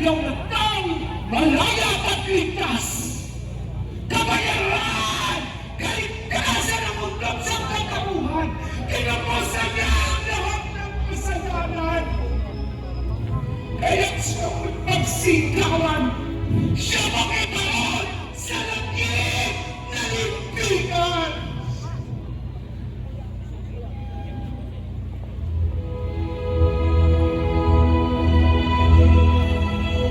ikaw na taong malaya at ligtas. Kabayaran! Kaligtasan ang mundo sa katapuhan! Kinapusan niya ang lahat ng kasalanan! Kaya't siya mo'y pagsigawan! Siya makita